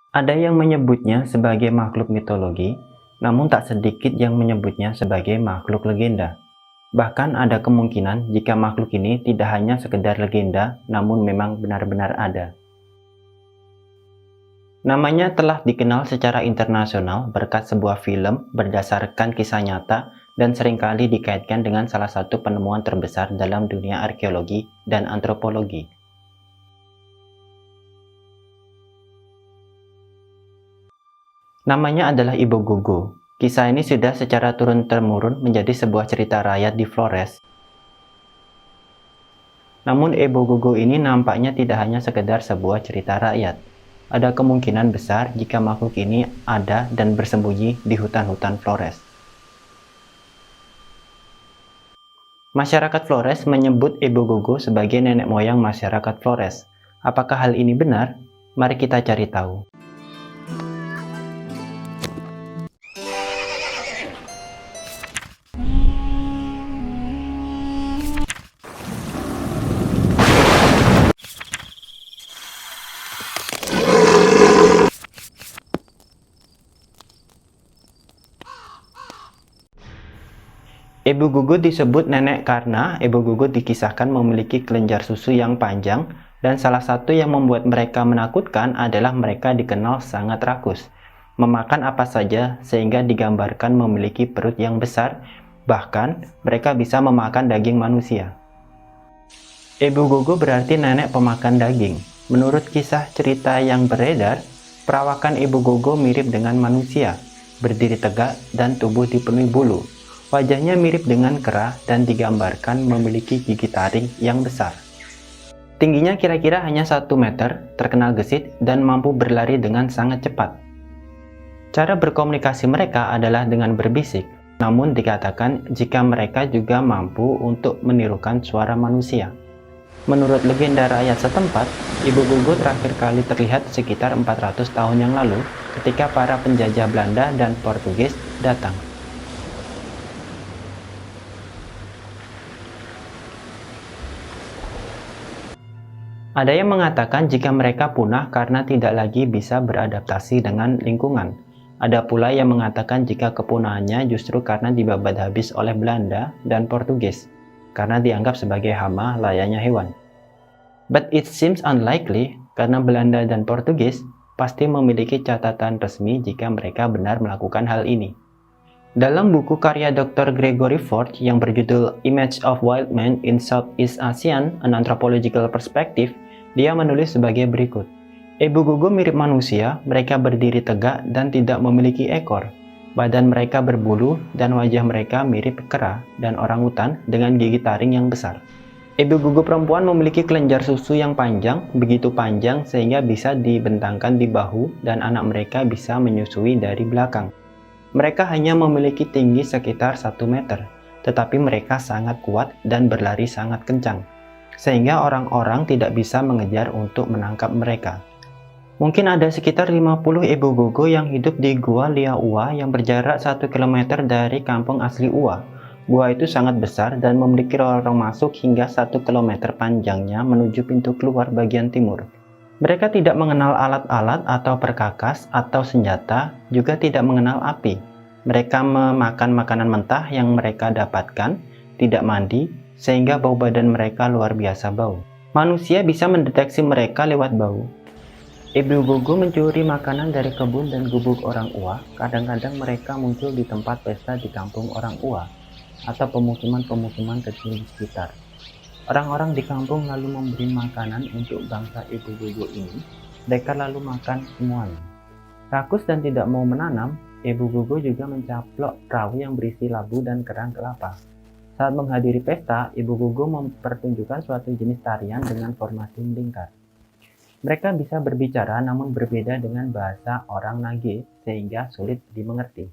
Ada yang menyebutnya sebagai makhluk mitologi, namun tak sedikit yang menyebutnya sebagai makhluk legenda. Bahkan ada kemungkinan jika makhluk ini tidak hanya sekedar legenda, namun memang benar-benar ada. Namanya telah dikenal secara internasional berkat sebuah film berdasarkan kisah nyata dan seringkali dikaitkan dengan salah satu penemuan terbesar dalam dunia arkeologi dan antropologi. Namanya adalah Ibu Gugu. Kisah ini sudah secara turun-temurun menjadi sebuah cerita rakyat di Flores. Namun Ibu Gugu ini nampaknya tidak hanya sekedar sebuah cerita rakyat. Ada kemungkinan besar jika makhluk ini ada dan bersembunyi di hutan-hutan Flores. Masyarakat Flores menyebut Ibu Gugu sebagai nenek moyang masyarakat Flores. Apakah hal ini benar? Mari kita cari tahu. Ibu Gugu disebut nenek karena Ibu Gugu dikisahkan memiliki kelenjar susu yang panjang, dan salah satu yang membuat mereka menakutkan adalah mereka dikenal sangat rakus, memakan apa saja sehingga digambarkan memiliki perut yang besar, bahkan mereka bisa memakan daging manusia. Ibu Gugu berarti nenek pemakan daging. Menurut kisah cerita yang beredar, perawakan Ibu Gugu mirip dengan manusia, berdiri tegak dan tubuh dipenuhi bulu. Wajahnya mirip dengan kera dan digambarkan memiliki gigi taring yang besar. Tingginya kira-kira hanya 1 meter, terkenal gesit, dan mampu berlari dengan sangat cepat. Cara berkomunikasi mereka adalah dengan berbisik, namun dikatakan jika mereka juga mampu untuk menirukan suara manusia. Menurut legenda rakyat setempat, Ibu Gugu terakhir kali terlihat sekitar 400 tahun yang lalu ketika para penjajah Belanda dan Portugis datang. Ada yang mengatakan jika mereka punah karena tidak lagi bisa beradaptasi dengan lingkungan. Ada pula yang mengatakan jika kepunahannya justru karena dibabat habis oleh Belanda dan Portugis, karena dianggap sebagai hama layaknya hewan. But it seems unlikely, karena Belanda dan Portugis pasti memiliki catatan resmi jika mereka benar melakukan hal ini. Dalam buku karya Dr. Gregory Ford yang berjudul Image of Wild Men in Southeast Asian, An Anthropological Perspective, dia menulis sebagai berikut. Ibu Gugu mirip manusia, mereka berdiri tegak dan tidak memiliki ekor. Badan mereka berbulu dan wajah mereka mirip kera dan orangutan dengan gigi taring yang besar. Ibu Gugu perempuan memiliki kelenjar susu yang panjang, begitu panjang sehingga bisa dibentangkan di bahu dan anak mereka bisa menyusui dari belakang. Mereka hanya memiliki tinggi sekitar 1 meter, tetapi mereka sangat kuat dan berlari sangat kencang, sehingga orang-orang tidak bisa mengejar untuk menangkap mereka. Mungkin ada sekitar 50 Ibu Gugu yang hidup di Gua Lia Ua yang berjarak 1 km dari kampung asli Ua. Gua itu sangat besar dan memiliki lorong masuk hingga 1 km panjangnya menuju pintu keluar bagian timur. Mereka tidak mengenal alat-alat atau perkakas atau senjata, juga tidak mengenal api. Mereka memakan makanan mentah yang mereka dapatkan, tidak mandi, sehingga bau badan mereka luar biasa bau. Manusia bisa mendeteksi mereka lewat bau. Ibu Gugu mencuri makanan dari kebun dan gubuk orang Ua. Kadang-kadang mereka muncul di tempat pesta di kampung orang Ua atau pemukiman-pemukiman kecil di sekitar. Orang-orang di kampung lalu memberi makanan untuk bangsa Ibu Gugu ini. Mereka lalu makan semuanya. Rakus dan tidak mau menanam, Ibu Gugu juga mencaplok perahu yang berisi labu dan kerang kelapa. Saat menghadiri pesta, Ibu Gugu mempertunjukkan suatu jenis tarian dengan formasi melingkar. Mereka bisa berbicara namun berbeda dengan bahasa orang Nage sehingga sulit dimengerti.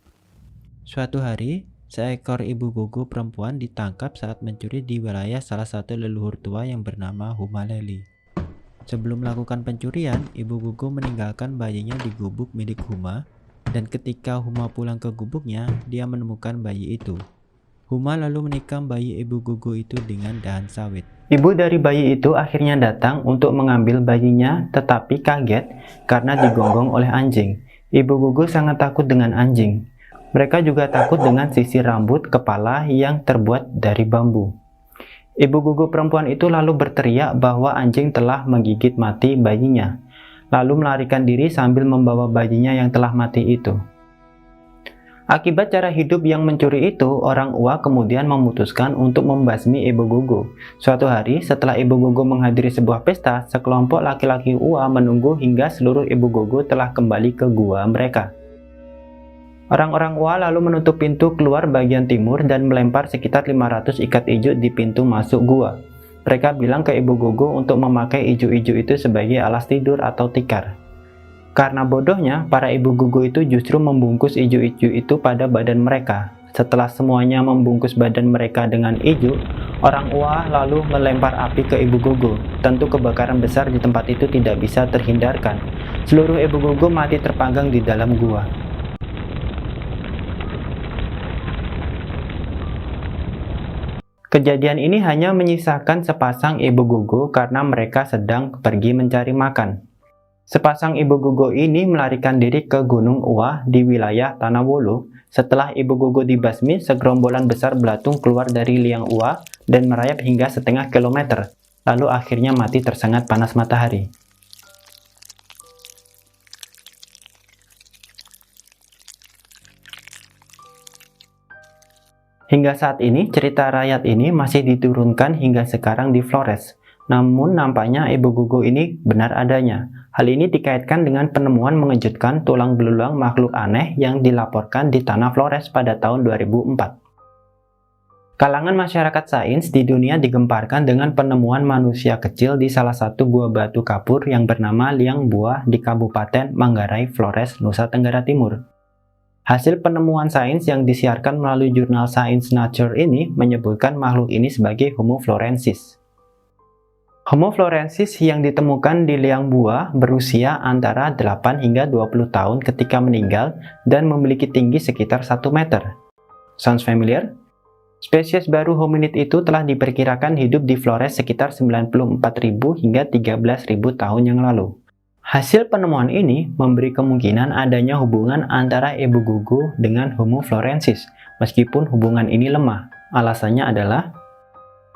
Suatu hari, seekor Ibu Gugu perempuan ditangkap saat mencuri di wilayah salah satu leluhur tua yang bernama Humaleli. Sebelum melakukan pencurian, Ibu Gugu meninggalkan bayinya di gubuk milik Huma, dan ketika Huma pulang ke gubuknya, dia menemukan bayi itu. Huma lalu menikam bayi Ibu Gugu itu dengan dahan sawit. Ibu dari bayi itu akhirnya datang untuk mengambil bayinya, tetapi kaget karena digonggong oleh anjing. Ibu Gugu sangat takut dengan anjing. Mereka juga takut dengan sisir rambut kepala yang terbuat dari bambu. Ibu Gugu perempuan itu lalu berteriak bahwa anjing telah menggigit mati bayinya, lalu melarikan diri sambil membawa bayinya yang telah mati itu. Akibat cara hidup yang mencuri itu, orang Ua kemudian memutuskan untuk membasmi Ibu Gugu. Suatu hari, setelah Ibu Gugu menghadiri sebuah pesta, sekelompok laki-laki Ua menunggu hingga seluruh Ibu Gugu telah kembali ke gua mereka. Orang-orang Ua lalu menutup pintu keluar bagian timur dan melempar sekitar 500 ikat ijuk di pintu masuk gua. Mereka bilang ke Ibu Gugu untuk memakai ijuk-ijuk itu sebagai alas tidur atau tikar. Karena bodohnya, para ibu gugu itu justru membungkus ijuk-ijuk itu pada badan mereka. Setelah semuanya membungkus badan mereka dengan ijuk, orang Ua lalu melempar api ke ibu gugu. Tentu kebakaran besar di tempat itu tidak bisa terhindarkan. Seluruh ibu gugu mati terpanggang di dalam gua. Kejadian ini hanya menyisakan sepasang ibu gugu karena mereka sedang pergi mencari makan. Sepasang ibu gugu ini melarikan diri ke Gunung Ua di wilayah Tanah Wulu. Setelah ibu gugu dibasmi, segerombolan besar belatung keluar dari liang Ua dan merayap hingga setengah kilometer, lalu akhirnya mati tersengat panas matahari. Hingga saat ini, cerita rakyat ini masih diturunkan hingga sekarang di Flores. Namun nampaknya ibu gugu ini benar adanya. Hal ini dikaitkan dengan penemuan mengejutkan tulang belulang makhluk aneh yang dilaporkan di Tanah Flores pada tahun 2004. Kalangan masyarakat sains di dunia digemparkan dengan penemuan manusia kecil di salah satu gua batu kapur yang bernama Liang Bua di Kabupaten Manggarai, Flores, Nusa Tenggara Timur. Hasil penemuan sains yang disiarkan melalui jurnal Science Nature ini menyebutkan makhluk ini sebagai Homo florensis. Homo florensis yang ditemukan di Liang Bua berusia antara 8 hingga 20 tahun ketika meninggal dan memiliki tinggi sekitar 1 meter. Sounds familiar? Spesies baru hominid itu telah diperkirakan hidup di Flores sekitar 94.000 hingga 13.000 tahun yang lalu. Hasil penemuan ini memberi kemungkinan adanya hubungan antara ibu gugu dengan Homo florensis, meskipun hubungan ini lemah. Alasannya adalah: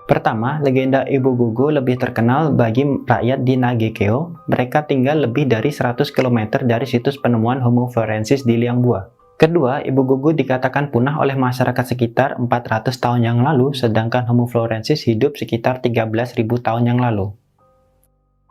pertama, legenda Ibu Gugu lebih terkenal bagi rakyat di Nagekeo. Mereka tinggal lebih dari 100 km dari situs penemuan Homo florensis di Liang Bua. Kedua, Ibu Gugu dikatakan punah oleh masyarakat sekitar 400 tahun yang lalu, sedangkan Homo florensis hidup sekitar 13.000 tahun yang lalu.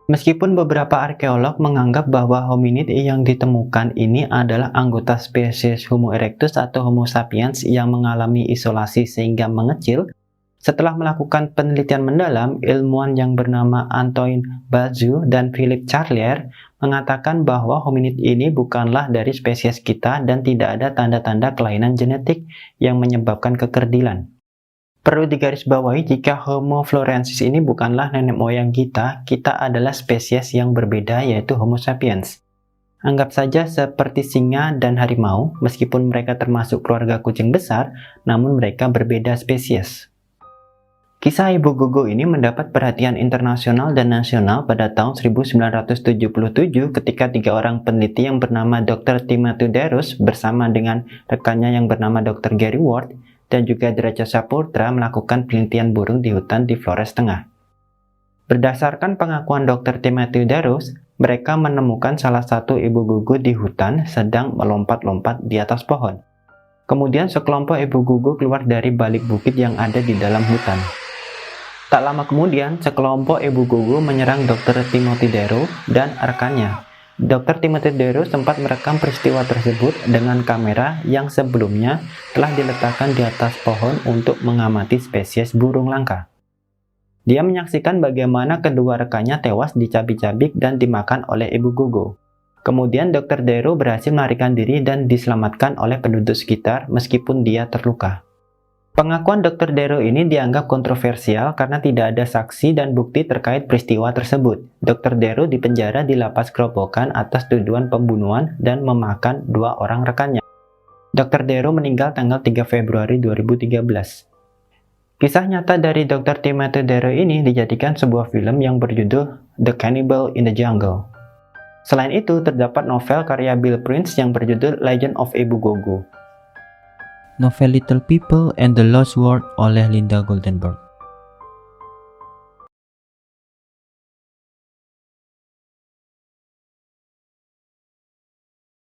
Meskipun beberapa arkeolog menganggap bahwa hominid yang ditemukan ini adalah anggota spesies Homo erectus atau Homo sapiens yang mengalami isolasi sehingga mengecil, setelah melakukan penelitian mendalam, ilmuwan yang bernama Antoine Balzu dan Philippe Charlier mengatakan bahwa hominid ini bukanlah dari spesies kita dan tidak ada tanda-tanda kelainan genetik yang menyebabkan kekerdilan. Perlu digarisbawahi, jika Homo florensis ini bukanlah nenek moyang kita adalah spesies yang berbeda, yaitu Homo sapiens. Anggap saja seperti singa dan harimau, meskipun mereka termasuk keluarga kucing besar, namun mereka berbeda spesies. Kisah Ibu Gugu ini mendapat perhatian internasional dan nasional pada tahun 1977 ketika 3 orang peneliti yang bernama Dr. Timothy Derus bersama dengan rekannya yang bernama Dr. Gary Ward dan juga Deraja Saputra melakukan penelitian burung di hutan di Flores Tengah. Berdasarkan pengakuan Dr. Timothy Derus, mereka menemukan salah satu ibu gugu di hutan sedang melompat-lompat di atas pohon. Kemudian sekelompok ibu gugu keluar dari balik bukit yang ada di dalam hutan. Tak lama kemudian, sekelompok ibu gugu menyerang Dr. Timothy Derus dan rekannya. Dr. Timothy Derus sempat merekam peristiwa tersebut dengan kamera yang sebelumnya telah diletakkan di atas pohon untuk mengamati spesies burung langka. Dia menyaksikan bagaimana kedua rekannya tewas dicabik-cabik dan dimakan oleh ibu gugu. Kemudian Dr. Derus berhasil melarikan diri dan diselamatkan oleh penduduk sekitar meskipun dia terluka. Pengakuan Dr. Derus ini dianggap kontroversial karena tidak ada saksi dan bukti terkait peristiwa tersebut. Dr. Derus dipenjara di lapas Gerobokan atas tuduhan pembunuhan dan memakan 2 orang rekannya. Dr. Derus meninggal tanggal 3 Februari 2013. Kisah nyata dari Dr. Timothy Darrow ini dijadikan sebuah film yang berjudul The Cannibal in the Jungle. Selain itu, terdapat novel karya Bill Prince yang berjudul Legend of Ebu Gogo. Novel Little People and the Lost World oleh Linda Goldenberg.